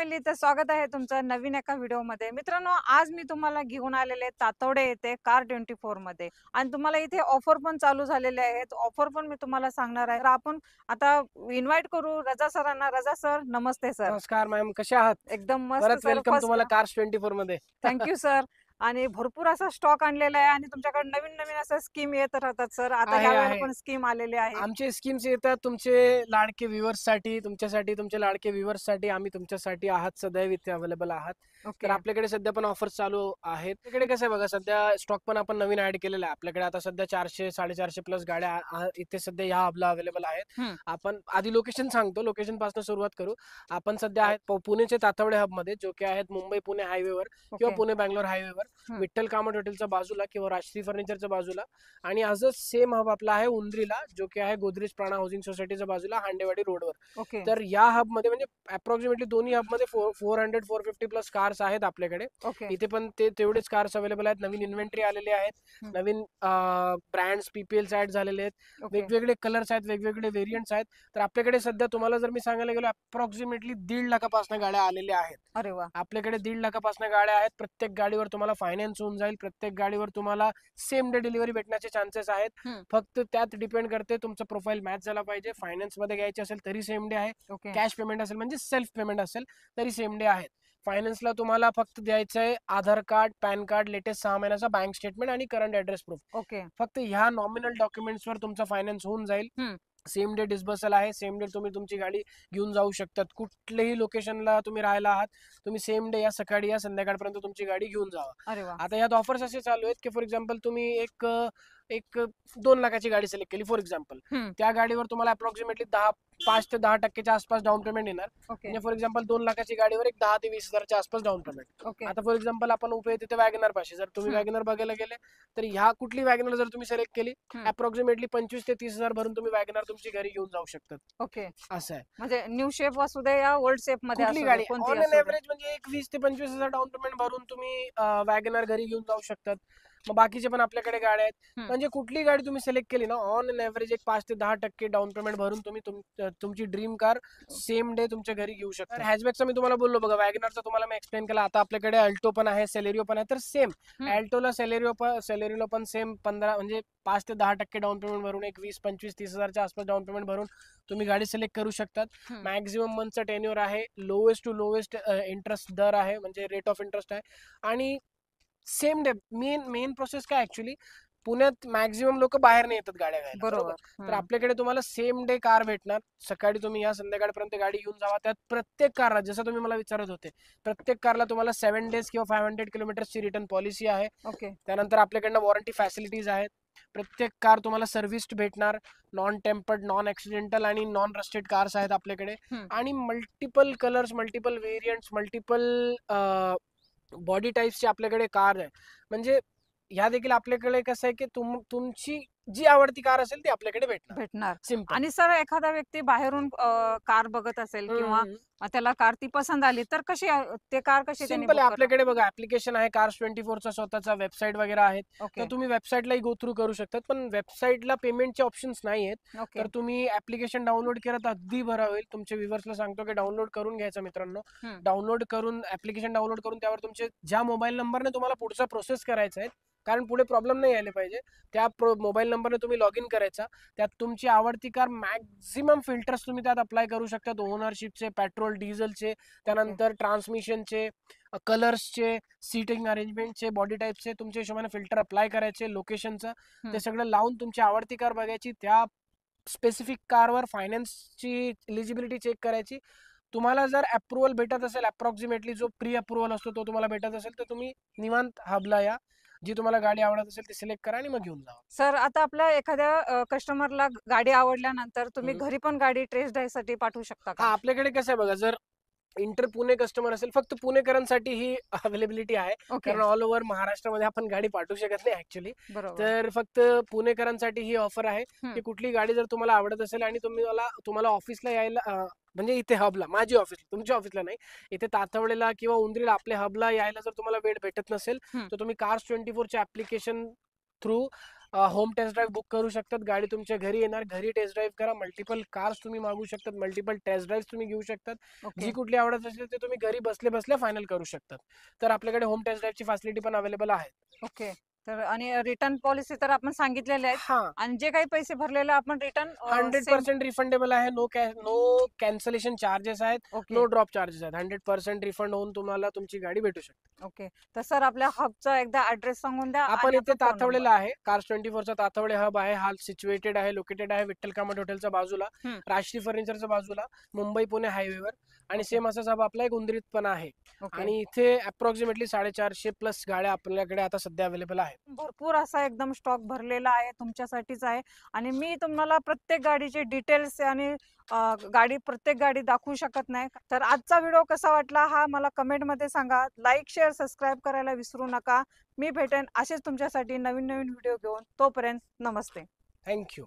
Family, तर स्वागत आहे तुमचं नवीन एका व्हिडिओमध्ये. मित्रांनो, आज मी तुम्हाला घेऊन आलेले तातोडे येथे कार 24 मध्ये आणि तुम्हाला इथे ऑफर पण चालू झालेले आहेत. ऑफर पण मी तुम्हाला सांगणार आहे. तर आपण आता इन्व्हाइट करू रजा सरांना. रजा सर, नमस्ते सर. नमस्कार मॅम, कशा आहात? एकदम मस्त परत सर. वेलकम फर्स्ट तुम्हाला कार्स 24 मध्ये. Thank you sir. आणि भरपूर असा स्टॉक आणलेला आहे आणि तुमच्याकडे नवीन नवीन असं स्कीम येत राहतात सर. आता ह्या आहे वेळेला आहे पण स्कीम आलेली आहे. आमचे स्कीम्स येतात तुमचे लाडके व्ह्युअर्स साठी, तुमच्यासाठी, तुमचे लाडके व्ह्युअर्स साठी. आम्ही तुमच्यासाठी आहात, सदैव इथे अवेलेबल आहात. तर ओके. आपल्याकडे सध्या पण ऑफर्स चालू आहेत. आपल्याकडे कसं आहे बघा, सध्या स्टॉक पण आपण नवीन ऍड केलेला आहे. आपल्याकडे आता सध्या 400-450 प्लस गाड्या इथे सध्या ह्या हबला अवेलेबल आहेत. आपण आधी लोकेशन सांगतो, लोकेशन पासून सुरुवात करू. आपण सध्या आहेत पुणेचे तातवडे हब मध्ये, जो की आहेत मुंबई पुणे हायवेवर किंवा ओके. पुणे बँगलोर हायवेवर, विठ्ठल कामत हॉटेलच्या बाजूला किंवा राजश्री फर्निचरच्या बाजूला. आणि आजच सेम हब आपला आहे उंद्रीला, जो की आहे गोदरेज प्राणा हाऊसिंग सोसायटीच्या बाजूला, हांडेवाडी रोडवर. ओके. तर या हब मध्ये म्हणजे अप्रॉक्सिमेटली दोन्ही हब मध्ये 400-450 प्लस कार्स आहेत आपल्याकडे. ओके. इथे पण तेवढेच कार्स अवेलेबल आहेत. नवीन इन्व्हेंटरी आलेले आहेत, नवीन ब्रँड्स पीपीएल ऍड झालेले आहेत, ओके. वेगवेगळे कलर्स आहेत, वेगवेगळे व्हेरियंट्स आहेत. तर आपल्याकडे सध्या तुम्हाला जर मी सांगायला गेलो, अप्रॉक्सिमेटली 1.5 लाखापासून गाड्या आलेल्या आहेत. अरे वा. आपल्याकडे 1.5 लाखापासून गाड्या आहेत. प्रत्येक गाडीवर तुम्हाला फायनान्स होऊन जाईल. प्रत्येक गाडीवर तुम्हाला सेम डे डिलिव्हरी भेटण्याचे चान्सेस आहेत. फक्त त्यात डिपेंड करते तुमचं प्रोफाईल मॅच झाला पाहिजे. फायनान्स मध्ये घ्यायचे असेल तरी सेम डे आहे. ओके. कॅश पेमेंट असेल म्हणजे सेल्फ पेमेंट असेल तरी सेम डे आहेत. फायनान्सला तुम्हाला फक्त द्यायचं आहे आधार कार्ड, पॅन कार्ड, लेटेस्ट 6 महिन्याचा बँक स्टेटमेंट आणि करंट ऍड्रेस प्रूफ. ओके. फक्त ह्या नॉमिनल डॉक्युमेंट्सवर तुमचा फायनान्स होऊन जाईल. सेम डे डिस्बर्सल आहे. सेम डे तुम्ही तुमची गाडी घेऊन जाऊ शकतात. कुठल्याही लोकेशनला तुम्ही राहायला आहात, तुम्ही सेम डे या सकाळी या संध्याकाळपर्यंत तुमची गाडी घेऊन जावा. अरे वा. आता यात ऑफर्स असे चालू आहेत की फॉर एक्झाम्पल तुम्ही एक एक 2 लाखाची गाडी सिलेक्ट केली फॉर एक्झाम्पल, त्या गाडीवर तुम्हाला अप्रॉक्सिमेटली 5 ते 10% आसपास डाऊन पेमेंट येणार. ओके. म्हणजे फॉर एक्झाम्पल 2 लाखाची गाडीवर एक 10 ते 20 हजारच्या आसपास डाऊन पेमेंट. ओके. आता फॉर एक्झाम्पल आपण उभे तिथे वॅगनर पाशी, जर तुम्ही वॅगनर बघायला गेले तर ह्या कुठली वॅगनर जर तुम्ही सिलेक्ट केली, अप्रॉक्सिमेटली 25 ते 30 हजार भरून तुम्ही वॅगनर तुमची घरी घेऊन जाऊ शकतात. ओके. असं आहे. म्हणजे न्यू शेप असू दे या ओल्ड शेप मध्ये कुठली असू दे, गाडी कोणती ऑन असू एन दे. एव्हरेज म्हणजे एक 20 ते 25 हजार डाऊन पेमेंट भरून तुम्ही वॅगनर घरी घेऊन जाऊ शकतात. मग बाकीचे पण आपल्याकडे गाड्या आहेत. म्हणजे कुठली गाडी तुम्ही सिलेक्ट केली ना, ऑन एन एव्हरेज एक 5 ते 10% डाऊन पेमेंट भरून तुम्ही तुमची ड्रीम कार सेम डे तुमच्या घरी घेऊ शकता. हॅचबॅकचा मी तुम्हाला बोललो बघा, वॅगनरचा तुम्हाला मी एक्सप्लेन केला. आता आपल्याकडे अल्टो पण आहे, सेलेरिओ पण आहे. तर सेम अल्टोला सेलेरिओला पण सेम 15 म्हणजे 5 ते 10% डाऊन पेमेंट भरून एक 20, 25, 30 हजारच्या आसपास डाऊन पेमेंट भरून तुम्ही गाडी सिलेक्ट करू शकतात. मॅक्झिमम मंथचा टेन्युअर आहे, लोएस्ट टू लोएस्ट इंटरेस्ट दर आहे, म्हणजे रेट ऑफ इंटरेस्ट आहे. आणि सेम डे मेन प्रोसेस काय ऍक्च्युली, पुण्यात मॅक्झिमम लोक बाहेर नाही येतात गाड्या घ्यायला, बरोबर. तर आपल्याकडे तुम्हाला सेम डे कार भेटणार. सकाळी तुम्ही या संध्याकाळपर्यंत गाडी घेऊन जावा. त्यात प्रत्येक कारला, जसं तुम्ही मला विचारत होते, प्रत्येक कारला तुम्हाला 7 डेज किंवा 500 किलोमीटरची रिटर्न पॉलिसी आहे. ओके. त्यानंतर आपल्याकडनं वॉरंटी फॅसिलिटीज आहेत. प्रत्येक कार तुम्हाला सर्व्हिस्ड भेटणार. नॉन टेम्पर्ड, नॉन ऍक्सिडेंटल आणि नॉन रस्टेड कार्स आहेत आपल्याकडे. आणि multiple colours, multiple variants, multiple body टाईप्सचे आपल्याकडे कार आहे. म्हणजे ह्या देखील आपल्याकडे कसं आहे की तुमची जी आवडती कार असेल ती आपल्याकडे भेटणार. सिंपल. आणि सर, एखादा व्यक्ती बाहेरून कार बघत असेल किंवा त्याला कार ती पसंत आली तर कशी ते कार कशी त्यांनी सिंपल आहे. book आपल्याकडे बघा ऍप्लिकेशन आहे, कार्स 24 चा स्वतःचा वेबसाईट वगैरे आहेत. ओके. तर तुम्ही वेबसाईटलाही गो थ्रू करू शकतात. पण वेबसाईटला पेमेंटचे ऑप्शन्स नाही आहेत. ओके. तर तुम्ही ऍप्लिकेशन डाउनलोड केलं तर अगदी बरं होईल. तुमच्या व्ह्युअर्सला सांगतो की डाउनलोड करून घ्यायचं मित्रांनो. डाउनलोड करून ऍप्लिकेशन डाउनलोड करून त्यावर तुमचे ज्या मोबाईल नंबरने तुम्हाला पुढचा प्रोसेस करायचा आहे, कारण पुढे प्रॉब्लेम नाही आले पाहिजे, त्या मोबाईल नंबरने तुम्ही लॉग इन करायचा. त्यात तुमची आवडती कार मॅक्झिमम फिल्टर्स तुम्ही त्यात अप्लाय करू शकतात. ओनरशिपचे, पेट्रोल डिझेलचे, त्यानंतर ट्रान्समिशनचे, कलर्सचे, सीटिंग अरेंजमेंटचे, बॉडी टाईपचे तुमच्या हिशोबाने फिल्टर अप्लाय करायचे. लोकेशनचं ते सगळं लावून तुमची आवडती कार बघायची. त्या स्पेसिफिक कारवर फायनान्सची एलिजिबिलिटी चेक करायची. तुम्हाला जर अप्रुव्हल भेटत असेल, अप्रॉक्सिमेटली जो प्री अप्रुव्हल असतो तो तुम्हाला भेटत असेल, तर तुम्ही निवांत हबला या. जी तुम्हाला गाडी आवडत असेल ती सिलेक्ट करा आणि मग घेऊन जा. सर, आता आपल्या एखाद्या कस्टमरला गाडी आवडल्यानंतर तुम्ही घरी पण गाडी टेस्ट ड्राईव्ह साठी पाठवू शकता का? आपल्याकडे कसं आहे बघा, जर इंटर पुणे कस्टमर असेल, फक्त पुणेकरांसाठी ही अवेलेबिलिटी आहे. कारण ऑल ओव्हर महाराष्ट्रामध्ये आपण गाडी पाठवू शकत नाही ऍक्च्युली. तर फक्त पुणेकरांसाठी ही ऑफर आहे की कुठली गाडी जर तुम्हाला आवडत असेल आणि तुम्हाला ऑफिसला यायला, म्हणजे इथे हबला, माझी ऑफिसला, तुमच्या ऑफिसला नाही, इथे तातवडेला किंवा उंद्रीला आपल्या हबला यायला जर तुम्हाला वेळ भेटत नसेल, तर तुम्ही कार्स 24 च्या application through home test drive book करू शकतात. गाडी तुमच्या घरी येणार, घरी टेस्ट ड्राईव्ह करा. मल्टिपल कार्स तुम्ही मागू शकतात, मल्टिपल टेस्ट ड्राईव्ह तुम्ही घेऊ शकतात. ओके जी कुठली आवडत असेल ते तुम्ही घरी बसल्या बसल्या फायनल करू शकतात. तर आपल्याकडे होम टेस्ट ड्राईव्हची फॅसिलिटी पण अवेलेबल आहे. ओके. तर आणि रिटर्न पॉलिसी तर आपण सांगितलेल्या आहेत हा, आणि जे काही पैसे भरलेले आपण रिटर्न 100% रिफंडेबल आहे. नो कॅन्सलेशन चार्जेस आहेत, ओके नो ड्रॉप चार्जेस आहेत. 100% रिफंड होऊन तुम्हाला तुमची गाडी भेटू शकते. ओके. तर सर आपल्या हबचा एकदा ऍड्रेस सांगून द्या आपण आणि इथे आपला phone तातवडेला number. आहे. कार्स 24चा तातवडे हब आहे. हा सिच्युएटेड आहे, लोकेटेड आहे विठ्ठल कामत हॉटेलच्या बाजूला, हम्म. राजश्री फर्निचरच्या बाजूला, मुंबई पुणे हायवेवर. आणि Okay. सेम असाच हब आपला एक उंदरीत पण आहे. ओके. आणि इथे अप्रॉक्सिमेटली 450 प्लस गाड्या आपल्याकडे आता सध्या अवेलेबल आहेत. भरपूर असा एकदम स्टॉक भरलेला आहे तुमच्यासाठीच आहे आणि मी तुम्हाला प्रत्येक गाडीचे डिटेल्स आणि प्रत्येक गाडी दाखवू शकत नाही. तर आजचा व्हिडिओ कसा वाटला हा मला कमेंट मध्ये सांगा. लाईक शेअर सबस्क्राईब करायला विसरू नका. मी भेटेन असेच तुमच्यासाठी नवीन नवीन व्हिडिओ घेऊन. तोपर्यंत नमस्ते. थँक्यू.